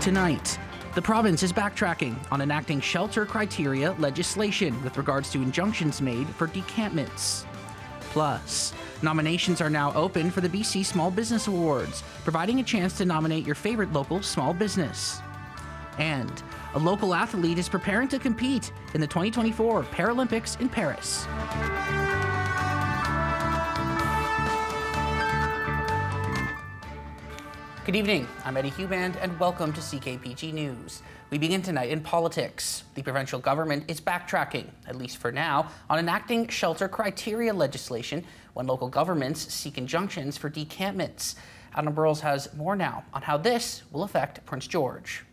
Tonight, the province is backtracking on enacting shelter criteria legislation with regards to injunctions made for decampments. Plus, nominations are now open for the BC Small Business Awards, providing a chance to nominate your favorite local small business. And a local athlete is preparing to compete in the 2024 Paralympics in Paris. Good evening, I'm Eddie Huband and welcome to CKPG News. We begin tonight in politics. The provincial government is backtracking, at least for now, on enacting shelter criteria legislation when local governments seek injunctions for decampments. Adam Burrows has more now on how this will affect Prince George.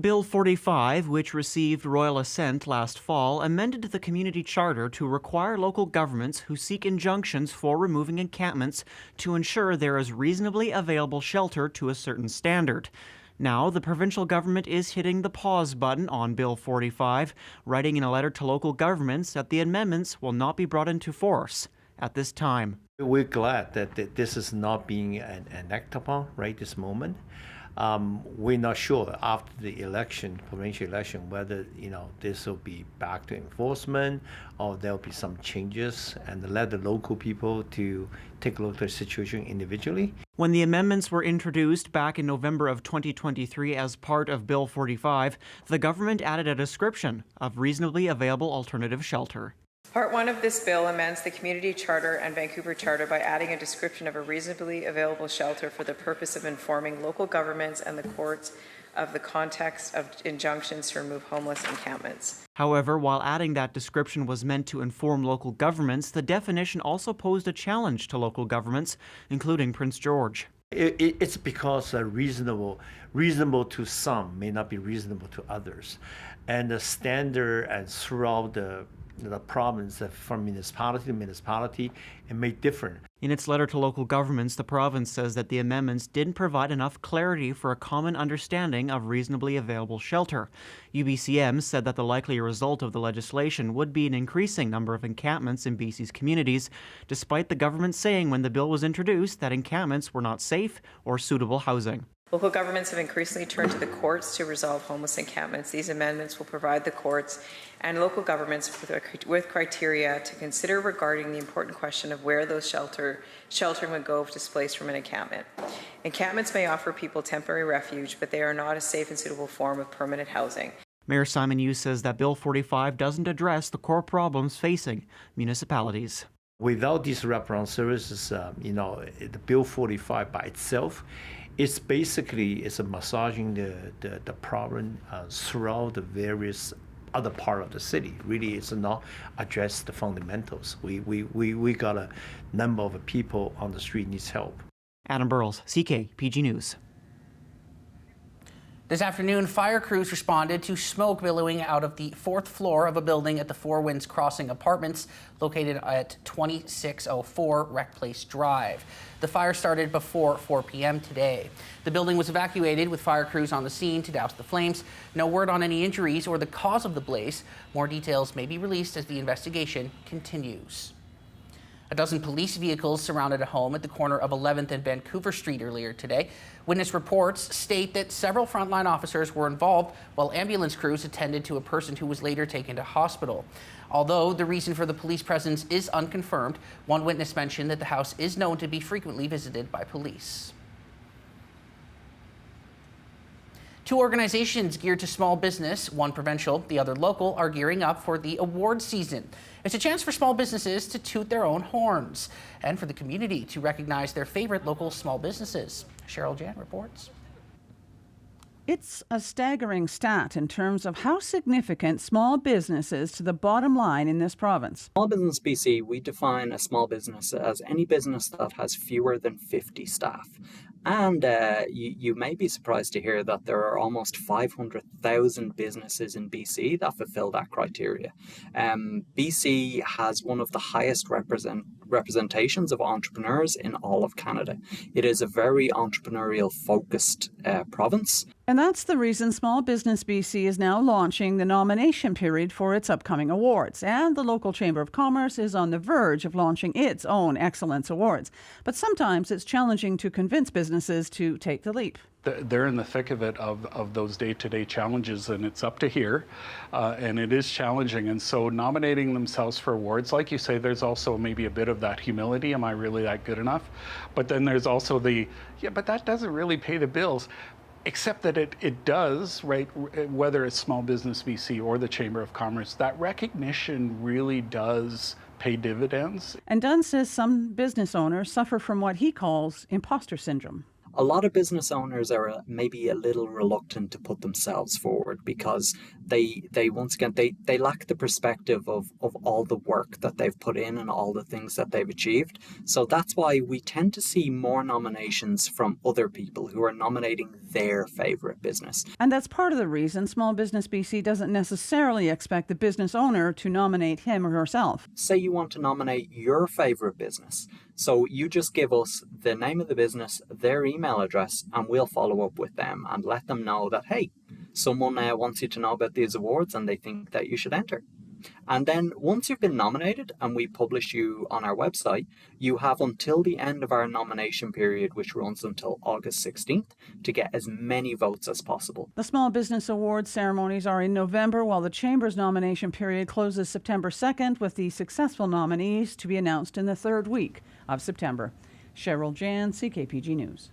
Bill 45, which received royal assent last fall, amended the community charter to require local governments who seek injunctions for removing encampments to ensure there is reasonably available shelter to a certain standard. Now, the provincial government is hitting the pause button on Bill 45, writing in a letter to local governments that the amendments will not be brought into force at this time. We're glad that this is not being enacted upon right this moment. We're not sure after the election, provincial election, whether this will be back to enforcement or there'll be some changes and let the local people to take a look at the situation individually. When the amendments were introduced back in November of 2023 as part of Bill 45, the government added a description of reasonably available alternative shelter. Part 1 of this bill amends the Community Charter and Vancouver Charter by adding a description of a reasonably available shelter for the purpose of informing local governments and the courts of the context of injunctions to remove homeless encampments. However, while adding that description was meant to inform local governments, the definition also posed a challenge to local governments, including Prince George. It's because reasonable to some may not be reasonable to others. And the standard and throughout the province from municipality to municipality, it may differ. In its letter to local governments, the province says that the amendments didn't provide enough clarity for a common understanding of reasonably available shelter. UBCM said that the likely result of the legislation would be an increasing number of encampments in BC's communities, despite the government saying when the bill was introduced that encampments were not safe or suitable housing. Local governments have increasingly turned to the courts to resolve homeless encampments. These amendments will provide the courts and local governments with criteria to consider regarding the important question of where those sheltering would go if displaced from an encampment. Encampments may offer people temporary refuge, but they are not a safe and suitable form of permanent housing. Mayor Simon Yu says that Bill 45 doesn't address the core problems facing municipalities. Without these wraparound services, the Bill 45 by itself, it's basically massaging the problem throughout the various other part of the city. Really, it's not address the fundamentals. We got a number of people on the street needs help. Adam Burrows, CKPG News. This afternoon, fire crews responded to smoke billowing out of the fourth floor of a building at the Four Winds Crossing Apartments located at 2604 Rec Place Drive. The fire started before 4 p.m. today. The building was evacuated with fire crews on the scene to douse the flames. No word on any injuries or the cause of the blaze. More details may be released as the investigation continues. A dozen police vehicles surrounded a home at the corner of 11th and Vancouver Street earlier today. Witness reports state that several frontline officers were involved while ambulance crews attended to a person who was later taken to hospital. Although the reason for the police presence is unconfirmed, one witness mentioned that the house is known to be frequently visited by police. Two organizations geared to small business, one provincial, the other local, are gearing up for the award season. It's a chance for small businesses to toot their own horns and for the community to recognize their favorite local small businesses. Cheryl Jan reports. It's a staggering stat in terms of how significant small business is to the bottom line in this province. Small Business BC, we define a small business as any business that has fewer than 50 staff. And you may be surprised to hear that there are almost 500,000 businesses in BC that fulfill that criteria. BC has one of the highest representations of entrepreneurs in all of Canada. It is a very entrepreneurial focused province. And that's the reason Small Business BC is now launching the nomination period for its upcoming awards. And the local Chamber of Commerce is on the verge of launching its own Excellence Awards. But sometimes it's challenging to convince businesses to take the leap. they're in the thick of it, of those day-to-day challenges, and it's up to here, and it is challenging. And so nominating themselves for awards, like you say, there's also maybe a bit of that humility. Am I really that good enough? But then there's also but that doesn't really pay the bills. Except that it does, right? Whether it's Small Business BC or the Chamber of Commerce, that recognition really does pay dividends. And Dunn says some business owners suffer from what he calls imposter syndrome. A lot of business owners are maybe a little reluctant to put themselves forward because they once again, they lack the perspective of all the work that they've put in and all the things that they've achieved. So that's why we tend to see more nominations from other people who are nominating their favorite business. And that's part of the reason Small Business BC doesn't necessarily expect the business owner to nominate him or herself. Say you want to nominate your favorite business. So you just give us the name of the business, their email address, and we'll follow up with them and let them know that, hey, someone wants you to know about these awards and they think that you should enter. And then once you've been nominated and we publish you on our website, you have until the end of our nomination period, which runs until August 16th, to get as many votes as possible. The Small Business Awards ceremonies are in November, while the Chamber's nomination period closes September 2nd, with the successful nominees to be announced in the third week of September. Cheryl Jan, CKPG News.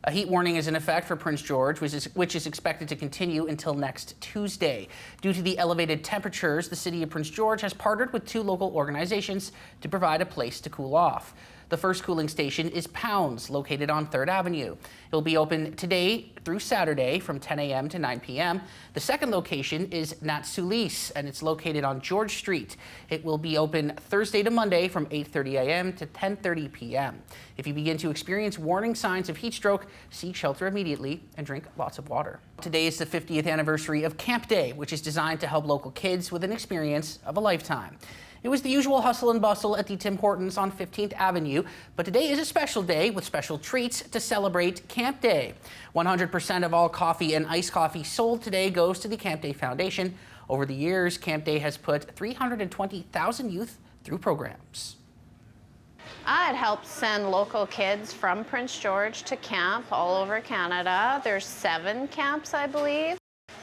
A heat warning is in effect for Prince George, which is expected to continue until next Tuesday. Due to the elevated temperatures, the city of Prince George has partnered with 2 local organizations to provide a place to cool off. The first cooling station is Pounds, located on 3rd Avenue. It will be open today through Saturday from 10 a.m. to 9 p.m. The second location is Natsulis, and it's located on George Street. It will be open Thursday to Monday from 8:30 a.m. to 10:30 p.m. If you begin to experience warning signs of heat stroke, seek shelter immediately and drink lots of water. Today is the 50th anniversary of Camp Day, which is designed to help local kids with an experience of a lifetime. It was the usual hustle and bustle at the Tim Hortons on 15th Avenue, but today is a special day with special treats to celebrate Camp Day. 100% of all coffee and iced coffee sold today goes to the Camp Day Foundation. Over the years, Camp Day has put 320,000 youth through programs. It helps send local kids from Prince George to camp all over Canada. There's 7 camps, I believe.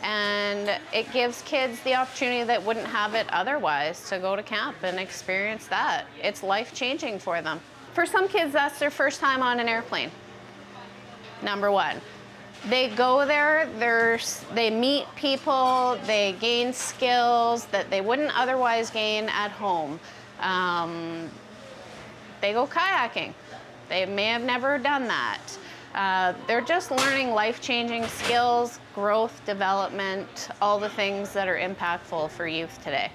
And it gives kids the opportunity that wouldn't have it otherwise to go to camp and experience that. It's life-changing for them. For some kids, that's their first time on an airplane, number 1. They go there, they meet people, they gain skills that they wouldn't otherwise gain at home. They go kayaking. They may have never done that. They're just learning life-changing skills, growth, development, all the things that are impactful for youth today.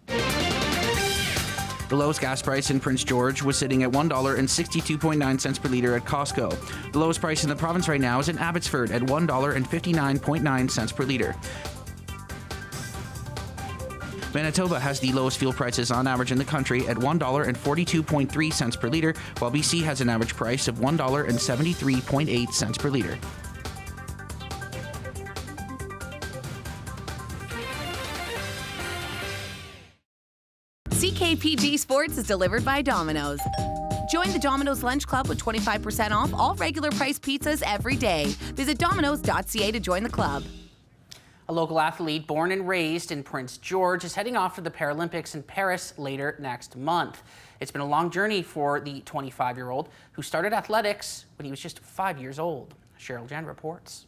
The lowest gas price in Prince George was sitting at $1.62.9 per litre at Costco. The lowest price in the province right now is in Abbotsford at $1.59.9 per litre. Manitoba has the lowest fuel prices on average in the country at $1.42.3 per litre, while BC has an average price of $1.73.8 per litre. CKPG Sports is delivered by Domino's. Join the Domino's Lunch Club with 25% off all regular price pizzas every day. Visit dominos.ca to join the club. A local athlete born and raised in Prince George is heading off for the Paralympics in Paris later next month. It's been a long journey for the 25-year-old who started athletics when he was just 5 years old. Cheryl Jen reports.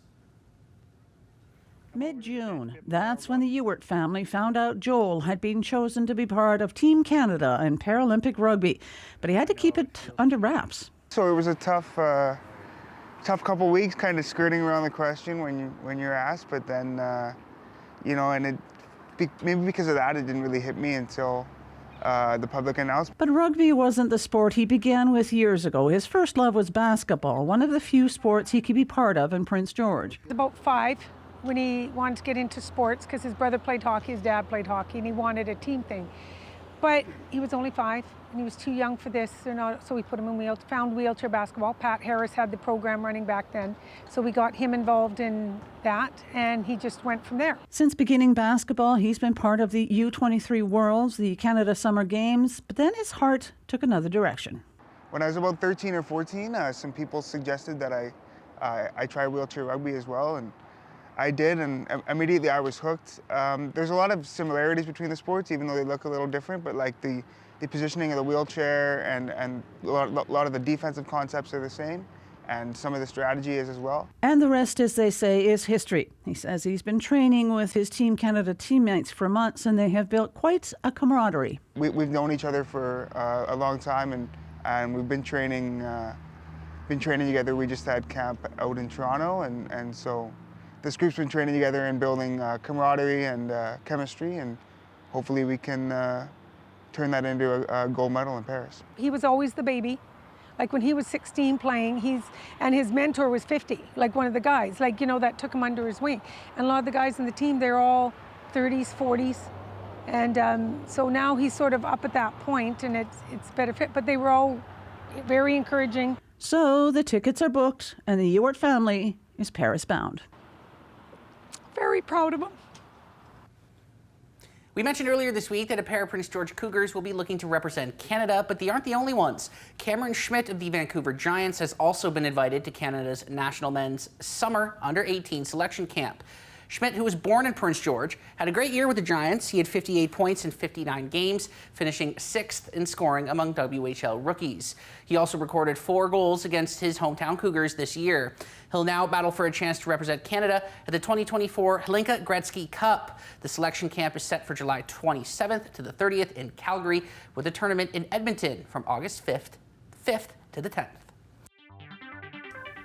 Mid-June, that's when the Ewart family found out Joel had been chosen to be part of Team Canada in Paralympic rugby, but he had to keep it under wraps. So it was a tough couple weeks, kind of skirting around the question when you're asked, but then, and maybe because of that, it didn't really hit me until the public announced. But rugby wasn't the sport he began with years ago. His first love was basketball, one of the few sports he could be part of in Prince George. About 5 when he wanted to get into sports because his brother played hockey, his dad played hockey, and he wanted a team thing. But he was only 5 and he was too young for this, so we put him in found wheelchair basketball. Pat Harris had the program running back then, so we got him involved in that, and he just went from there. Since beginning basketball, he's been part of the U23 Worlds, the Canada Summer Games, but then his heart took another direction. When I was about 13 or 14, some people suggested that I I tried wheelchair rugby as well, and I did, and immediately I was hooked. There's a lot of similarities between the sports, even though they look a little different, but like the positioning of the wheelchair and a lot of the defensive concepts are the same, and some of the strategy is as well. And the rest, as they say, is history. He says he's been training with his Team Canada teammates for months, and they have built quite a camaraderie. We've known each other for a long time, and we've been training together. We just had camp out in Toronto, and so this group's been training together and building camaraderie and chemistry, and hopefully we can turn that into a gold medal in Paris. He was always the baby. Like when he was 16 playing, and his mentor was 50, like one of the guys, like, you know, that took him under his wing. And a lot of the guys in the team, they're all 30s, 40s. And so now he's sort of up at that point, and it's better fit, but they were all very encouraging. So the tickets are booked, and the Ewart family is Paris bound. Very proud of him. We mentioned earlier this week that a pair of Prince George Cougars will be looking to represent Canada, but they aren't the only ones. Cameron Schmidt of the Vancouver Giants has also been invited to Canada's National Men's Summer Under-18 Selection Camp. Schmidt, who was born in Prince George, had a great year with the Giants. He had 58 points in 59 games, finishing 6th in scoring among WHL rookies. He also recorded 4 goals against his hometown Cougars this year. He'll now battle for a chance to represent Canada at the 2024 Hlinka Gretzky Cup. The selection camp is set for July 27th to the 30th in Calgary, with a tournament in Edmonton from August 5th to the 10th.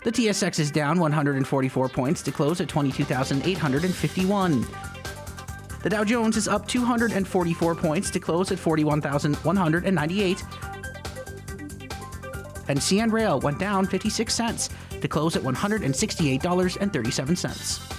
The TSX is down 144 points to close at 22,851. The Dow Jones is up 244 points to close at 41,198. And CN Rail went down 56 cents to close at $168.37.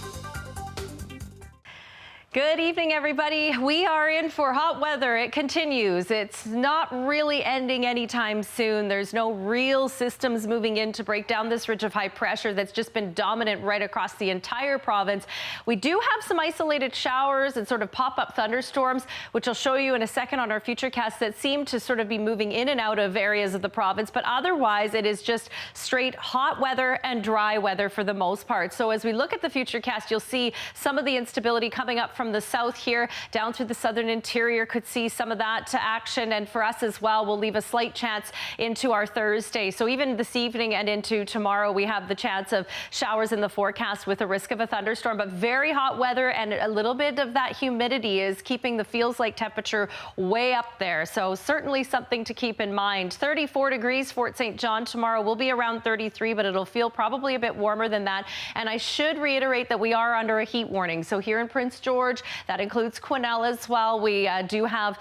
Good evening, everybody. We are in for hot weather. It continues. It's not really ending anytime soon. There's no real systems moving in to break down this ridge of high pressure that's just been dominant right across the entire province. We do have some isolated showers and sort of pop-up thunderstorms, which I'll show you in a second on our futurecast, that seem to sort of be moving in and out of areas of the province. But otherwise, it is just straight hot weather and dry weather for the most part. So as we look at the futurecast, you'll see some of the instability coming up from the south here down through the southern interior. Could see some of that to action, and for us as well, we'll leave a slight chance into our Thursday. So even this evening and into tomorrow, we have the chance of showers in the forecast with a risk of a thunderstorm, but very hot weather, and a little bit of that humidity is keeping the feels like temperature way up there. So certainly something to keep in mind. 34 degrees Fort St. John tomorrow. Will be around 33, but it'll feel probably a bit warmer than that. And I should reiterate that we are under a heat warning. So here in Prince George, that includes Quesnel as well. We do have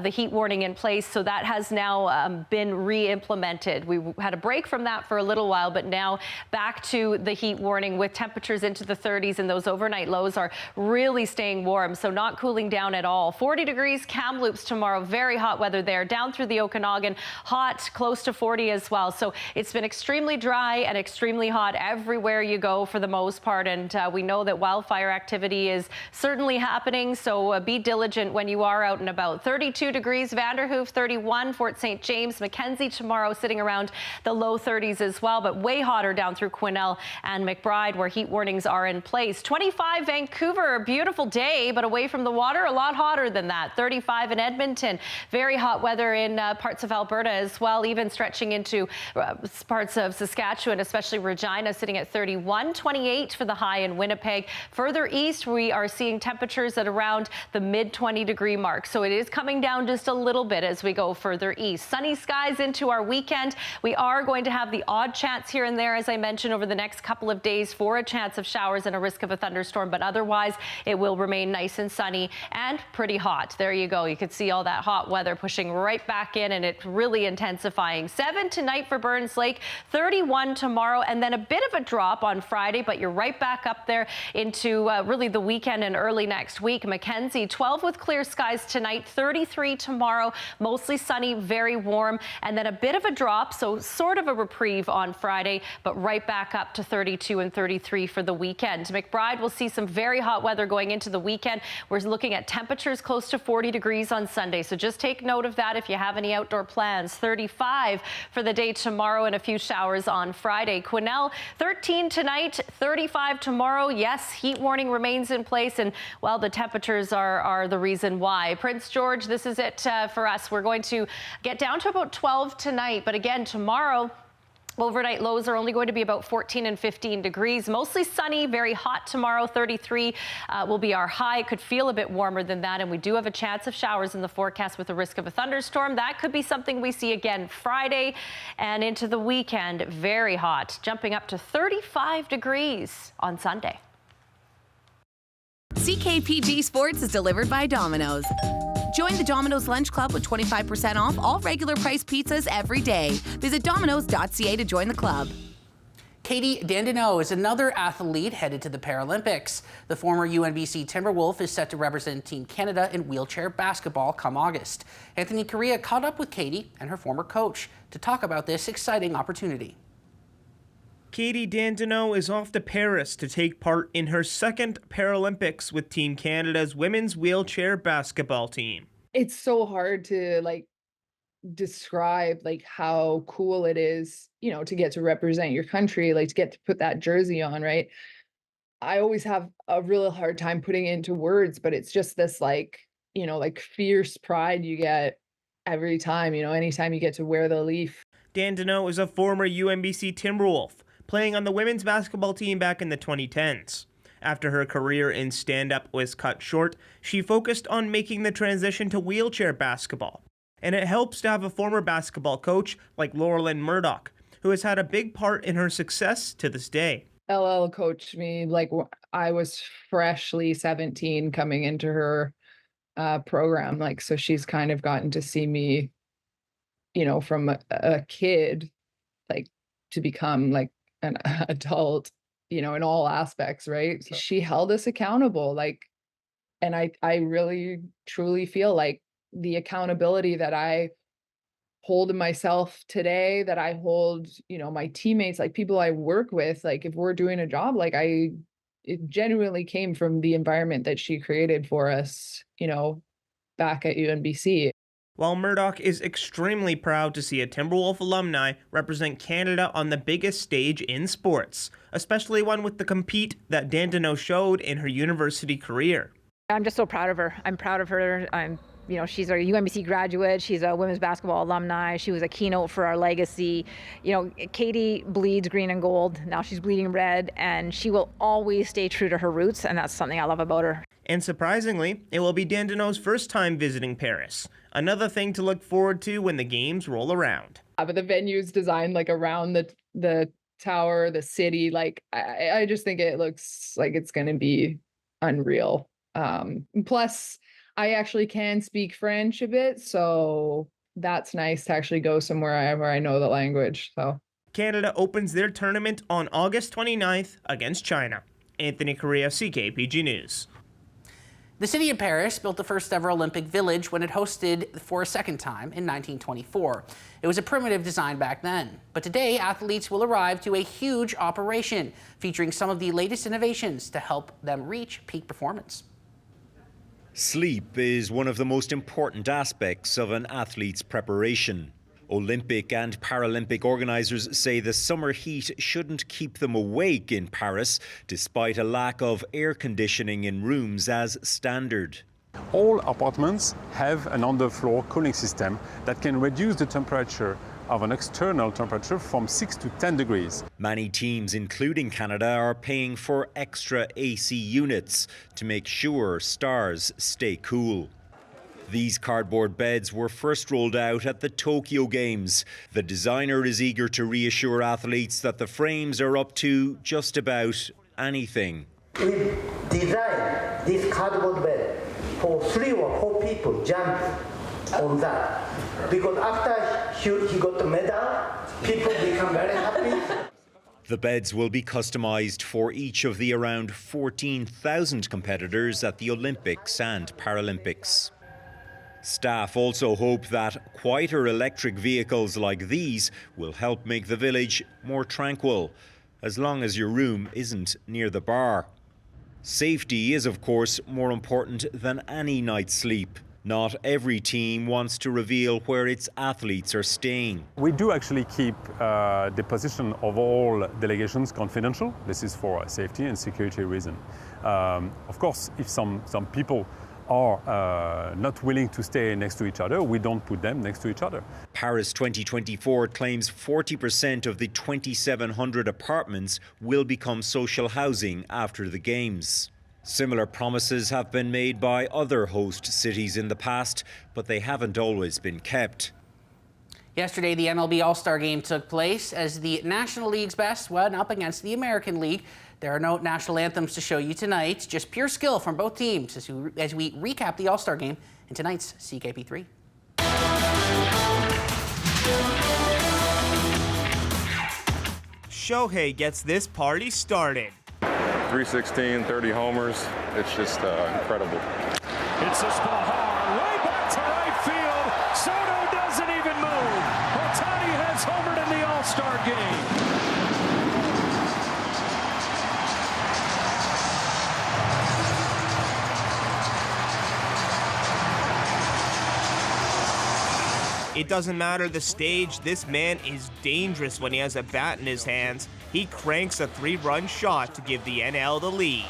the heat warning in place, so that has now been re-implemented. We had a break from that for a little while, but now back to the heat warning with temperatures into the 30s, and those overnight lows are really staying warm, so not cooling down at all. 40 degrees Kamloops tomorrow, very hot weather there. Down through the Okanagan, hot, close to 40 as well. So it's been extremely dry and extremely hot everywhere you go for the most part, and we know that wildfire activity is certainly happening, so be diligent when you are out and about. 32 degrees Vanderhoof, 31 Fort St. James, Mackenzie tomorrow sitting around the low 30s as well, but way hotter down through Quesnel and McBride where heat warnings are in place. 25 Vancouver, a beautiful day, but away from the water, a lot hotter than that. 35 in Edmonton, very hot weather in parts of Alberta as well, even stretching into parts of Saskatchewan, especially Regina, sitting at 31. 28 for the high in Winnipeg. Further east, we are seeing temperatures at around the mid-20 degree mark. So it is coming down just a little bit as we go further east. Sunny skies into our weekend. We are going to have the odd chance here and there, as I mentioned, over the next couple of days for a chance of showers and a risk of a thunderstorm, but otherwise it will remain nice and sunny and pretty hot. There you go. You can see all that hot weather pushing right back in, and it's really intensifying. 7 tonight for Burns Lake, 31 tomorrow, and then a bit of a drop on Friday, but you're right back up there into really the weekend and early next week. Mackenzie, 12 with clear skies tonight, 33 tomorrow, mostly sunny, very warm, and then a bit of a drop, so sort of a reprieve on Friday, but right back up to 32 and 33 for the weekend. McBride will see some very hot weather going into the weekend. We're looking at temperatures close to 40 degrees on Sunday, so just take note of that if you have any outdoor plans. 35 for the day tomorrow and a few showers on Friday. Quesnel, 13 tonight, 35 tomorrow. Yes, heat warning remains in place, and well, the temperatures are the reason why. Prince George, this is it for us. We're going to get down to about 12 tonight, but again, tomorrow, overnight lows are only going to be about 14 and 15 degrees. Mostly sunny, very hot tomorrow. 33 will be our high. It could feel a bit warmer than that, and we do have a chance of showers in the forecast with the risk of a thunderstorm. That could be something we see again Friday and into the weekend. Very hot, jumping up to 35 degrees on Sunday. CKPG Sports is delivered by Domino's. Join the Domino's Lunch Club with 25% off all regular price pizzas every day. Visit domino's.ca to join the club. Katie Dandeneau is another athlete headed to the Paralympics. The former UNBC Timberwolf is set to represent Team Canada in wheelchair basketball come August. Anthony Correa caught up with Katie and her former coach to talk about this exciting opportunity. Katie Dandeneau is off to Paris to take part in her second Paralympics with Team Canada's women's wheelchair basketball team. It's so hard to describe how cool it is, to get to represent your country, to get to put that jersey on, right? I always have a real hard time putting it into words, but it's just this fierce pride you get every time, anytime you get to wear the leaf. Dandeneau is a former UNBC Timberwolf, playing on the women's basketball team back in the 2010s. After her career in stand-up was cut short, she focused on making the transition to wheelchair basketball. And it helps to have a former basketball coach like Laurelyn Murdoch, who has had a big part in her success to this day. LL coached me I was freshly 17 coming into her program. So she's kind of gotten to see me, from a kid, to become an adult, in all aspects, right? So she held us accountable, and I really truly feel like the accountability that I hold in myself today, that I hold, my teammates, people I work with, if we're doing a job, it genuinely came from the environment that she created for us, back at UNBC. While Murdoch is extremely proud to see a Timberwolf alumni represent Canada on the biggest stage in sports, especially one with the compete that Dandeneau showed in her university career. I'm just so proud of her. I'm proud of her. She's a UNBC graduate. She's a women's basketball alumni. She was a keynote for our legacy. Katie bleeds green and gold. Now she's bleeding red, and she will always stay true to her roots, and that's something I love about her. And surprisingly, it will be Dandeneau's first time visiting Paris. Another thing to look forward to when the games roll around. But the venue's designed around the tower, the city. I just think it looks like it's going to be unreal. Plus, I actually can speak French a bit, so that's nice to actually go somewhere where I know the language. So Canada opens their tournament on August 29th against China. Anthony Correa, CKPG News. The city of Paris built the first ever Olympic village when it hosted for a second time in 1924. It was a primitive design back then, but today athletes will arrive to a huge operation featuring some of the latest innovations to help them reach peak performance. Sleep is one of the most important aspects of an athlete's preparation. Olympic and Paralympic organisers say the summer heat shouldn't keep them awake in Paris, despite a lack of air conditioning in rooms as standard. All apartments have an underfloor cooling system that can reduce the temperature of an external temperature from 6 to 10 degrees. Many teams, including Canada, are paying for extra AC units to make sure stars stay cool. These cardboard beds were first rolled out at the Tokyo Games. The designer is eager to reassure athletes that the frames are up to just about anything. We designed this cardboard bed for 3 or 4 people jump on that. Because after he got the medal, people become very happy. The beds will be customised for each of the around 14,000 competitors at the Olympics and Paralympics. Staff also hope that quieter electric vehicles like these will help make the village more tranquil, as long as your room isn't near the bar. Safety is, of course, more important than any night's sleep. Not every team wants to reveal where its athletes are staying. We do actually keep the position of all delegations confidential. This is for safety and security reason. Of course, if some people are not willing to stay next to each other, we don't put them next to each other. Paris 2024 claims 40% of the 2,700 apartments will become social housing after the Games. Similar promises have been made by other host cities in the past, but they haven't always been kept. Yesterday, the MLB AllStar Game took place as the National League's best went up against the American League. There are no national anthems to show you tonight, just pure skill from both teams as we recap the AllStar Game in tonight's CKP3. Shohei gets this party started. 316, 30 homers. It's just incredible. It's a ball hard, way back to right field. Soto doesn't even move. Ohtani has homered in the All-Star Game. It doesn't matter the stage, this man is dangerous when he has a bat in his hands. He cranks a 3-run shot to give the NL the lead.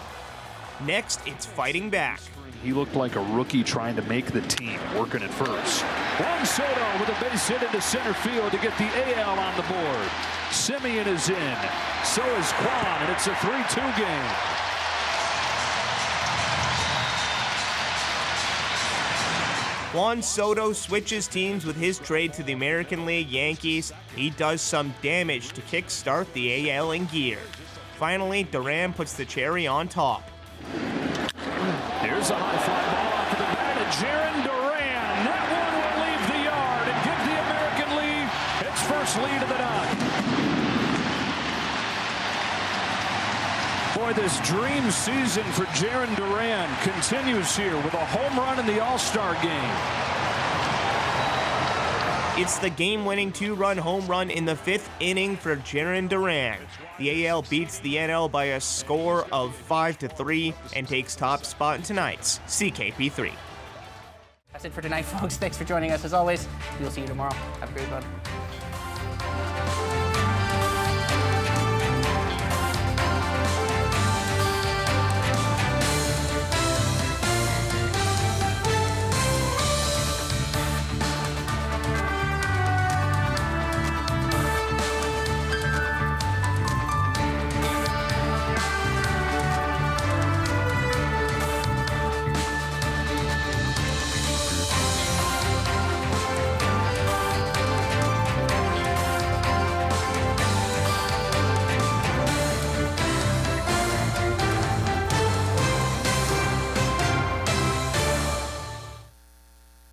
Next, it's fighting back. He looked like a rookie trying to make the team, working at first. Juan Soto with a base hit into center field to get the AL on the board. Simeon is in, so is Kwan, and it's a 3-2 game. Juan Soto switches teams with his trade to the American League Yankees. He does some damage to kickstart the AL in gear. Finally, Duran puts the cherry on top. Here's a high fly ball off to the bat of Jarren Duran. That one will leave the yard and give the American League its first lead of the night. Boy, this dream season for Jarren Duran continues here with a home run in the All-Star Game. It's the game-winning 2-run home run in the 5th inning for Jarren Duran. The AL beats the NL by a score of 5-3 and takes top spot in tonight's CKP3. That's it for tonight, folks. Thanks for joining us as always. We'll see you tomorrow. Have a great one.